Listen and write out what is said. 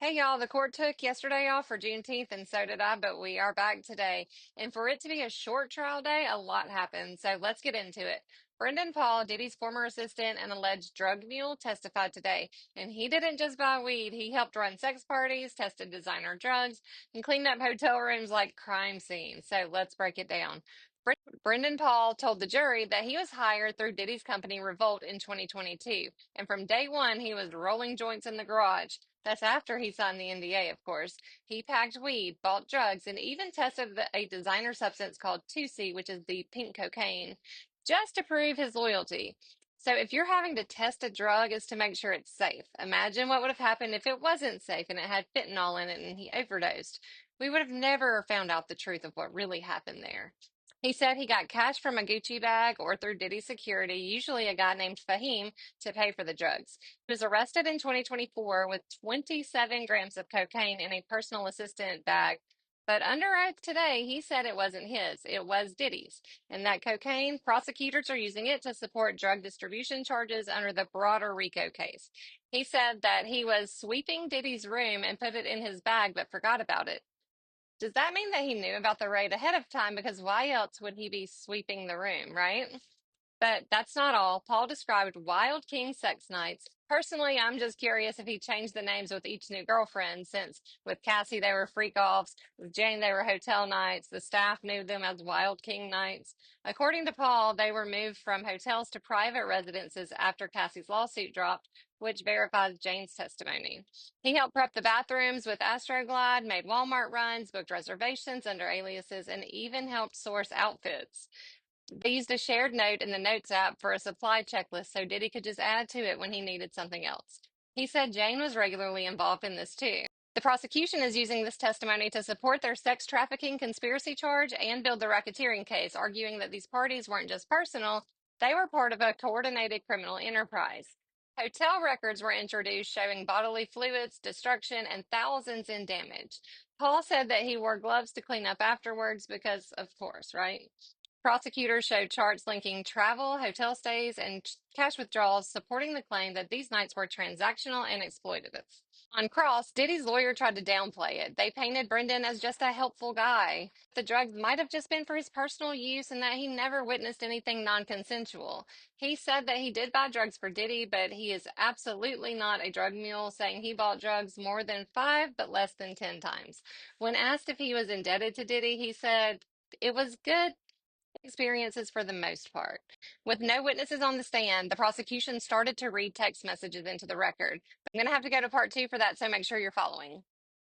Hey y'all, the court took yesterday off for Juneteenth and so did I, but we are back today. And for it to be a short trial day, a lot happened. So let's get into it. Brendan Paul, Diddy's former assistant and alleged drug mule, testified today. And he didn't just buy weed, he helped run sex parties, tested designer drugs, and cleaned up hotel rooms like crime scenes. So let's break it down. Brendan Paul told the jury that he was hired through Diddy's company Revolt in 2022. And from day one, he was rolling joints in the garage. That's after he signed the NDA, of course. He packed weed, bought drugs, and even tested a designer substance called 2C, which is the pink cocaine, just to prove his loyalty. So if you're having to test a drug, it's to make sure it's safe. Imagine what would have happened if it wasn't safe and it had fentanyl in it and he overdosed. We would have never found out the truth of what really happened there. He said he got cash from a Gucci bag or through Diddy security, usually a guy named Fahim, to pay for the drugs. He was arrested in 2024 with 27 grams of cocaine in a personal assistant bag. But under oath today, he said it wasn't his, it was Diddy's. And that cocaine, prosecutors are using it to support drug distribution charges under the broader RICO case. He said that he was sweeping Diddy's room and put it in his bag but forgot about it. Does that mean that he knew about the raid ahead of time? Because why else would he be sweeping the room, right? But that's not all. Paul described Wild King sex nights. Personally, I'm just curious if he changed the names with each new girlfriend, since with Cassie they were freak offs, with Jane they were hotel nights, the staff knew them as Wild King nights. According to Paul, they were moved from hotels to private residences after Cassie's lawsuit dropped, which verifies Jane's testimony. He helped prep the bathrooms with Astroglide, made Walmart runs, booked reservations under aliases, and even helped source outfits. They used a shared note in the Notes app for a supply checklist so Diddy could just add to it when he needed something else. He said Jane was regularly involved in this too. The prosecution is using this testimony to support their sex trafficking conspiracy charge and build the racketeering case, arguing that these parties weren't just personal, they were part of a coordinated criminal enterprise. Hotel records were introduced showing bodily fluids, destruction, and thousands in damage. Paul said that he wore gloves to clean up afterwards because, of course, right? Prosecutors showed charts linking travel, hotel stays, and cash withdrawals, supporting the claim that these nights were transactional and exploitative. On cross, Diddy's lawyer tried to downplay it. They painted Brendan as just a helpful guy. The drugs might have just been for his personal use and that he never witnessed anything non-consensual. He said that he did buy drugs for Diddy, but he is absolutely not a drug mule, saying he bought drugs more than 5 but less than 10 times. When asked if he was indebted to Diddy, he said, "It was good experiences for the most part." With no witnesses on the stand, the prosecution started to read text messages into the record. I'm going to have to go to part two for that, so make sure you're following.